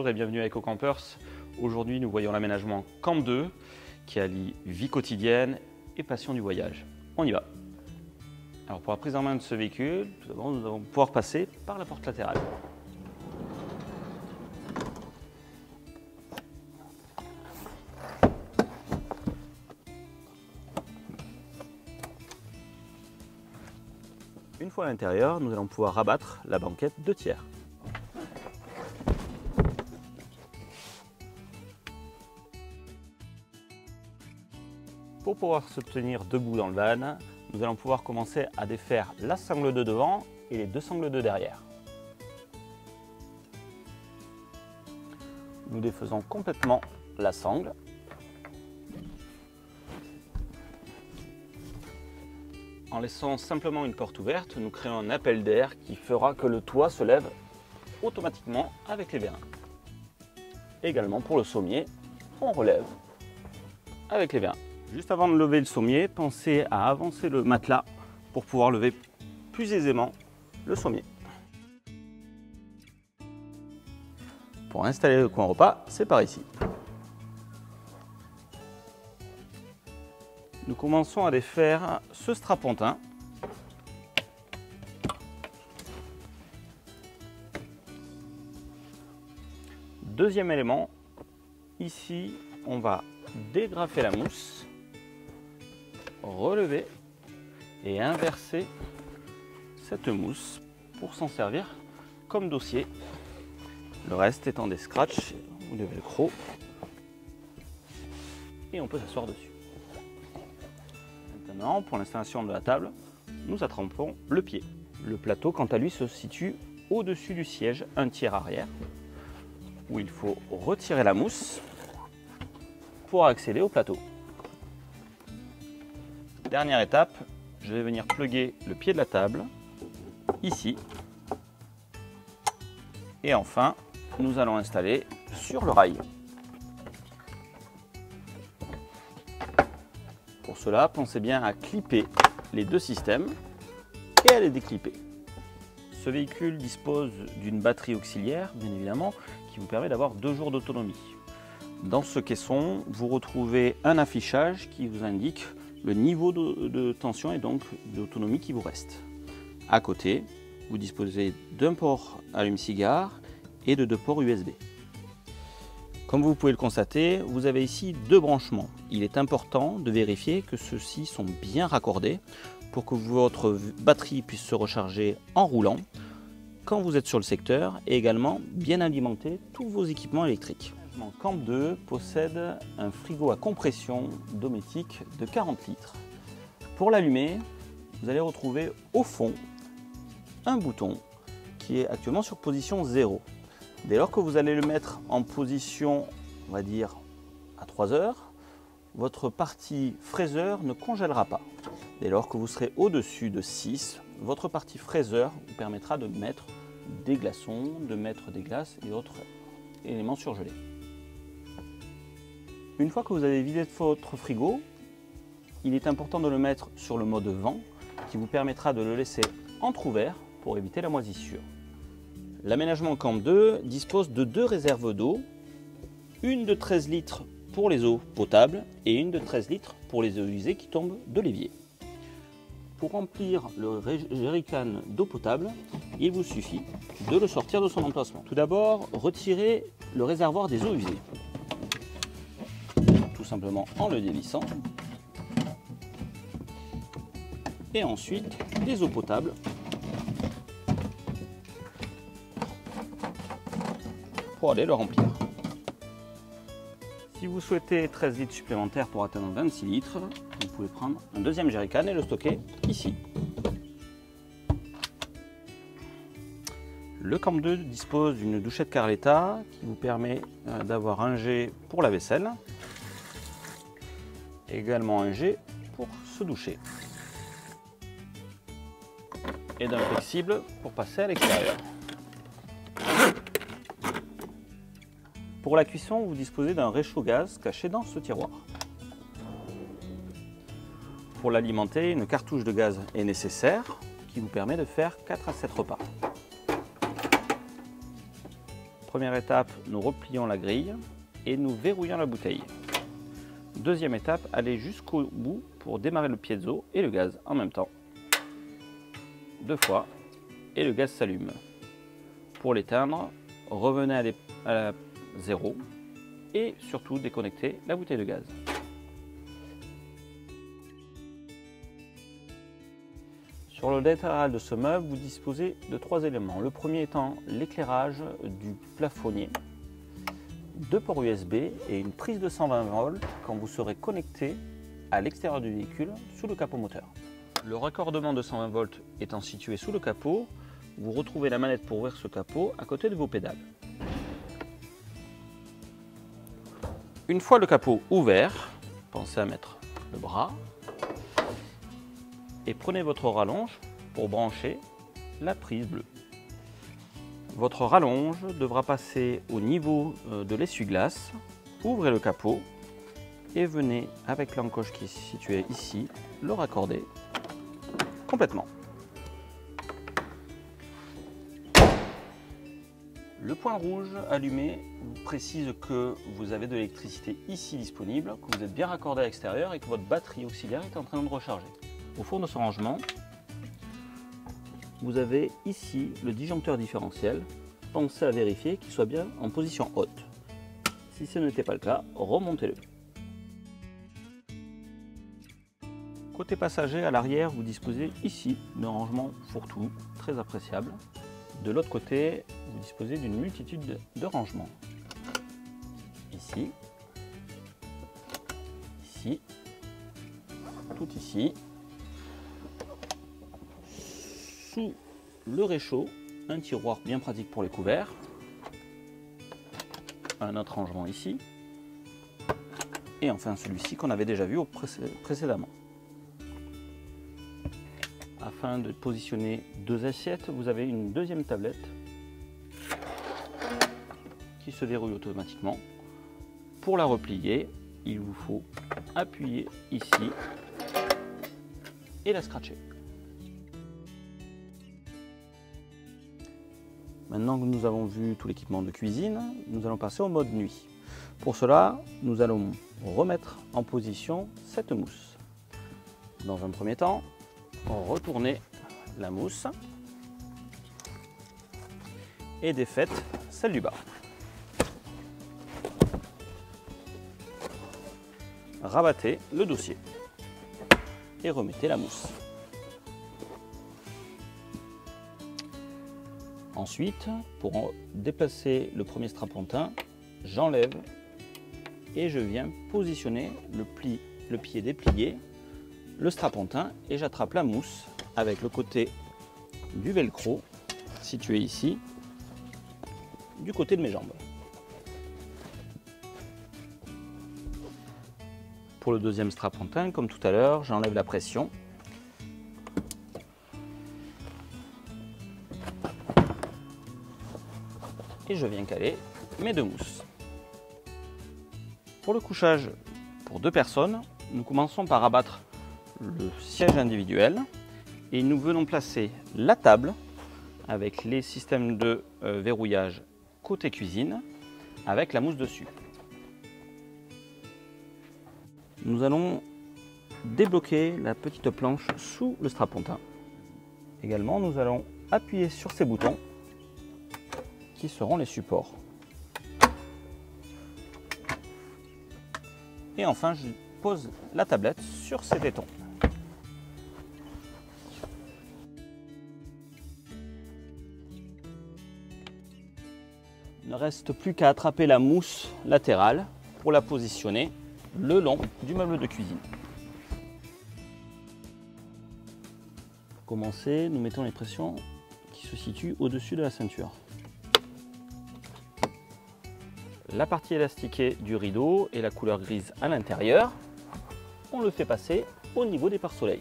Bonjour et bienvenue à EcoCampers. Aujourd'hui, nous voyons l'aménagement Camp 2 qui allie vie quotidienne et passion du voyage. On y va. Alors pour la prise en main de ce véhicule, tout d'abord, nous allons pouvoir passer par la porte latérale. Une fois à l'intérieur, nous allons pouvoir rabattre la banquette 2 tiers. Pour pouvoir se tenir debout dans le van, nous allons pouvoir commencer à défaire la sangle de devant et les 2 sangles de derrière. Nous défaisons complètement la sangle. En laissant simplement une porte ouverte, nous créons un appel d'air qui fera que le toit se lève automatiquement avec les vérins. Également pour le sommier, on relève avec les vérins. Juste avant de lever le sommier, pensez à avancer le matelas pour pouvoir lever plus aisément le sommier. Pour installer le coin repas, c'est par ici. Nous commençons à défaire ce strapontin. Deuxième élément, ici on va dégrafer la mousse, relever et inverser cette mousse pour s'en servir comme dossier. Le reste étant des scratchs ou des velcro et on peut s'asseoir dessus. Maintenant, pour l'installation de la table, nous attrapons le pied. Le plateau, quant à lui, se situe au-dessus du siège, un tiers arrière, où il faut retirer la mousse pour accéder au plateau. Dernière étape, je vais venir plugger le pied de la table, ici. Et enfin, nous allons installer sur le rail. Pour cela, pensez bien à clipper les 2 systèmes et à les déclipper. Ce véhicule dispose d'une batterie auxiliaire, bien évidemment, qui vous permet d'avoir 2 jours d'autonomie. Dans ce caisson, vous retrouvez un affichage qui vous indique le niveau de tension et donc d'autonomie qui vous reste. À côté, vous disposez d'un port allume-cigare et de 2 ports USB. Comme vous pouvez le constater, vous avez ici 2 branchements. Il est important de vérifier que ceux-ci sont bien raccordés pour que votre batterie puisse se recharger en roulant quand vous êtes sur le secteur et également bien alimenter tous vos équipements électriques. Le Camp 2 possède un frigo à compression domotique de 40 litres. Pour l'allumer, vous allez retrouver au fond un bouton qui est actuellement sur position 0. Dès lors que vous allez le mettre en position, on va dire, à 3 heures, votre partie fraiseur ne congèlera pas. Dès lors que vous serez au-dessus de 6, votre partie fraiseur vous permettra de mettre des glaçons, de mettre des glaces et autres éléments surgelés. Une fois que vous avez vidé votre frigo, il est important de le mettre sur le mode vent qui vous permettra de le laisser entrouvert pour éviter la moisissure. L'aménagement Camp 2 dispose de 2 réserves d'eau, une de 13 litres pour les eaux potables et une de 13 litres pour les eaux usées qui tombent de l'évier. Pour remplir le jerrycan d'eau potable, il vous suffit de le sortir de son emplacement. Tout d'abord, retirez le réservoir des eaux usées, tout simplement en le dévissant. Et ensuite, les eaux potables. Pour aller le remplir. Si vous souhaitez 13 litres supplémentaires pour atteindre 26 litres, vous pouvez prendre un deuxième jerrycan et le stocker ici. Le Camp 2 dispose d'une douchette Carletta qui vous permet d'avoir un jet pour la vaisselle, également un jet pour se doucher et d'un flexible pour passer à l'extérieur. Pour la cuisson, vous disposez d'un réchaud-gaz caché dans ce tiroir. Pour l'alimenter, une cartouche de gaz est nécessaire qui vous permet de faire 4 à 7 repas. Première étape, nous replions la grille et nous verrouillons la bouteille. Deuxième étape, allez jusqu'au bout pour démarrer le piezo et le gaz en même temps. 2 fois et le gaz s'allume. Pour l'éteindre, revenez à 0 et surtout déconnectez la bouteille de gaz. Sur le latéral de ce meuble, vous disposez de 3 éléments. Le premier étant l'éclairage du plafonnier, 2 ports USB et une prise de 120 volts quand vous serez connecté à l'extérieur du véhicule sous le capot moteur. Le raccordement de 120 volts étant situé sous le capot, vous retrouvez la manette pour ouvrir ce capot à côté de vos pédales. Une fois le capot ouvert, pensez à mettre le bras et prenez votre rallonge pour brancher la prise bleue. Votre rallonge devra passer au niveau de l'essuie-glace. Ouvrez le capot et venez avec l'encoche qui est située ici, le raccorder complètement. Le point rouge allumé vous précise que vous avez de l'électricité ici disponible, que vous êtes bien raccordé à l'extérieur et que votre batterie auxiliaire est en train de recharger. Au fond de ce rangement, vous avez ici le disjoncteur différentiel. Pensez à vérifier qu'il soit bien en position haute. Si ce n'était pas le cas, remontez-le. Côté passager, à l'arrière, vous disposez ici d'un rangement fourre-tout très appréciable. De l'autre côté, vous disposez d'une multitude de rangements. Ici, ici, tout ici. Sous le réchaud, un tiroir bien pratique pour les couverts. Un autre rangement ici. Et enfin celui-ci qu'on avait déjà vu précédemment. Afin de positionner 2 assiettes, vous avez une deuxième tablette qui se déroule automatiquement. Pour la replier, il vous faut appuyer ici et la scratcher. Maintenant que nous avons vu tout l'équipement de cuisine, nous allons passer au mode nuit. Pour cela, nous allons remettre en position cette mousse. Dans un premier temps, retournez la mousse et défaites celle du bas. Rabattez le dossier et remettez la mousse. Ensuite, pour déplacer le premier strapontin, j'enlève et je viens positionner le pied déplié, le strapontin, et j'attrape la mousse avec le côté du velcro situé ici, du côté de mes jambes. Pour le deuxième strapontin, comme tout à l'heure, j'enlève la pression. Et je viens caler mes 2 mousses. Pour le couchage pour 2 personnes, nous commençons par abattre le siège individuel et nous venons placer la table avec les systèmes de verrouillage côté cuisine avec la mousse dessus. Nous allons débloquer la petite planche sous le strapontin. Également, nous allons appuyer sur ces boutons qui seront les supports. Et enfin, je pose la tablette sur ces tétons. Il ne reste plus qu'à attraper la mousse latérale pour la positionner le long du meuble de cuisine. Pour commencer, nous mettons les pressions qui se situent au-dessus de la ceinture. La partie élastiquée du rideau et la couleur grise à l'intérieur, on le fait passer au niveau des pare-soleil.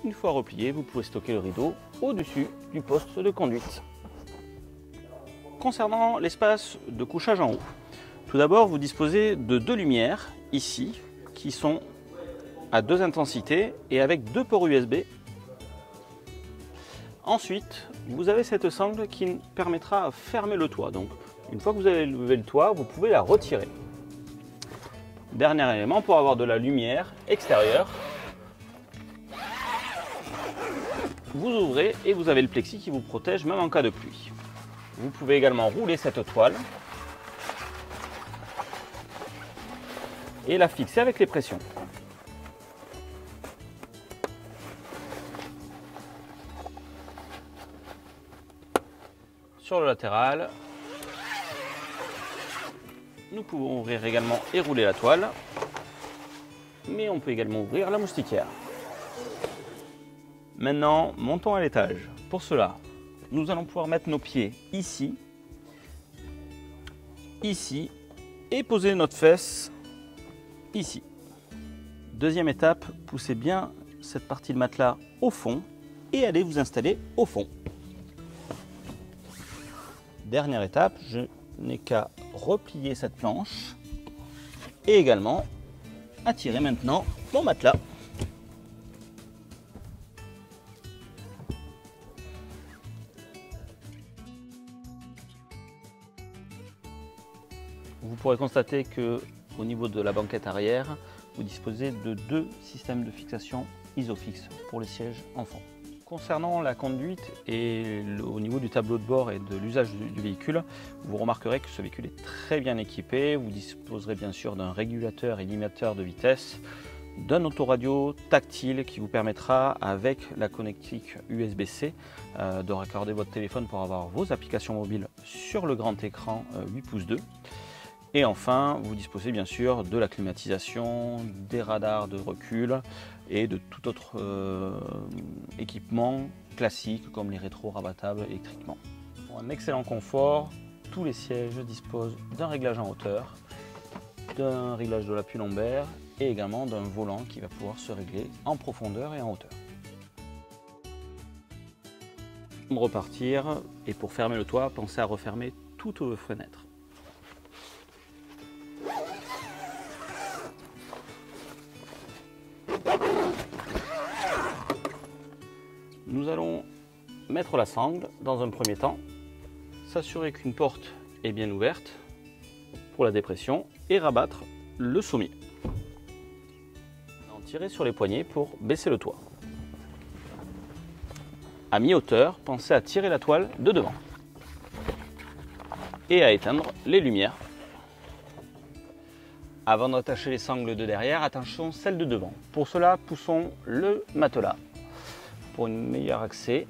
Une fois replié, vous pouvez stocker le rideau au-dessus du poste de conduite. Concernant l'espace de couchage en haut, tout d'abord vous disposez de 2 lumières ici qui sont à 2 intensités et avec 2 ports USB. Ensuite, vous avez cette sangle qui permettra de fermer le toit. Donc, une fois que vous avez levé le toit, vous pouvez la retirer. Dernier élément, pour avoir de la lumière extérieure, vous ouvrez et vous avez le plexi qui vous protège même en cas de pluie. Vous pouvez également rouler cette toile et la fixer avec les pressions. Sur le latéral, nous pouvons ouvrir également et rouler la toile, mais on peut également ouvrir la moustiquaire. Maintenant, montons à l'étage. Pour cela, nous allons pouvoir mettre nos pieds ici, ici, et poser notre fesse ici. Deuxième étape, poussez bien cette partie de matelas au fond et allez vous installer au fond. Dernière étape, je n'ai qu'à replier cette planche et également attirer maintenant mon matelas. Vous pourrez constater que au niveau de la banquette arrière, vous disposez de 2 systèmes de fixation Isofix pour les sièges enfants. Concernant la conduite et au niveau du tableau de bord et de l'usage du véhicule, vous remarquerez que ce véhicule est très bien équipé. Vous disposerez bien sûr d'un régulateur et limiteur de vitesse, d'un autoradio tactile qui vous permettra, avec la connectique USB-C, de raccorder votre téléphone pour avoir vos applications mobiles sur le grand écran 8 pouces 2. Et enfin, vous disposez bien sûr de la climatisation, des radars de recul et de tout autre équipement classique comme les rétros rabattables électriquement. Pour un excellent confort, tous les sièges disposent d'un réglage en hauteur, d'un réglage de l'appui lombaire et également d'un volant qui va pouvoir se régler en profondeur et en hauteur. Pour repartir et pour fermer le toit, pensez à refermer toutes vos fenêtres. Nous allons mettre la sangle dans un premier temps, s'assurer qu'une porte est bien ouverte pour la dépression et rabattre le sommier. Tirer sur les poignées pour baisser le toit. À mi-hauteur, pensez à tirer la toile de devant et à éteindre les lumières. Avant d'attacher les sangles de derrière, attachons celles de devant. Pour cela, poussons le matelas pour un meilleur accès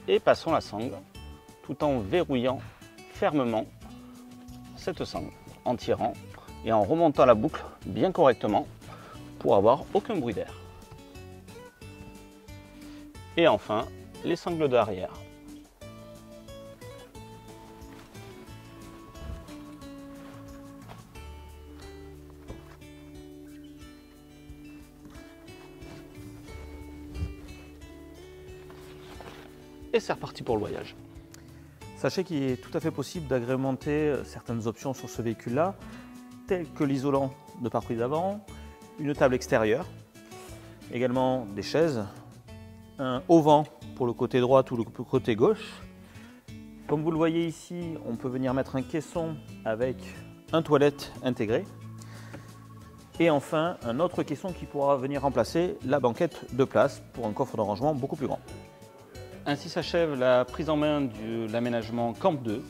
et passons la sangle tout en verrouillant fermement cette sangle, en tirant et en remontant la boucle bien correctement pour avoir aucun bruit d'air. Et enfin, les sangles de l'arrière. Et c'est reparti pour le voyage. Sachez qu'il est tout à fait possible d'agrémenter certaines options sur ce véhicule-là, telles que l'isolant de pare-brise d'avant, une table extérieure, également des chaises, un auvent pour le côté droit ou le côté gauche. Comme vous le voyez ici, on peut venir mettre un caisson avec un toilette intégré. Et enfin, un autre caisson qui pourra venir remplacer la banquette de place pour un coffre de rangement beaucoup plus grand. Ainsi s'achève la prise en main de l'aménagement Camp 2.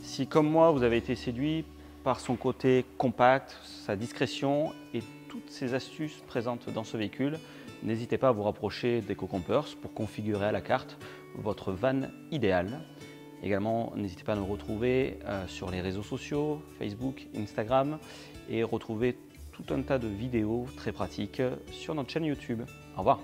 Si comme moi vous avez été séduit par son côté compact, sa discrétion et toutes ces astuces présentes dans ce véhicule, n'hésitez pas à vous rapprocher d'EcoCampers pour configurer à la carte votre van idéal. Également, n'hésitez pas à nous retrouver sur les réseaux sociaux, Facebook, Instagram, et retrouver tout un tas de vidéos très pratiques sur notre chaîne YouTube. Au revoir.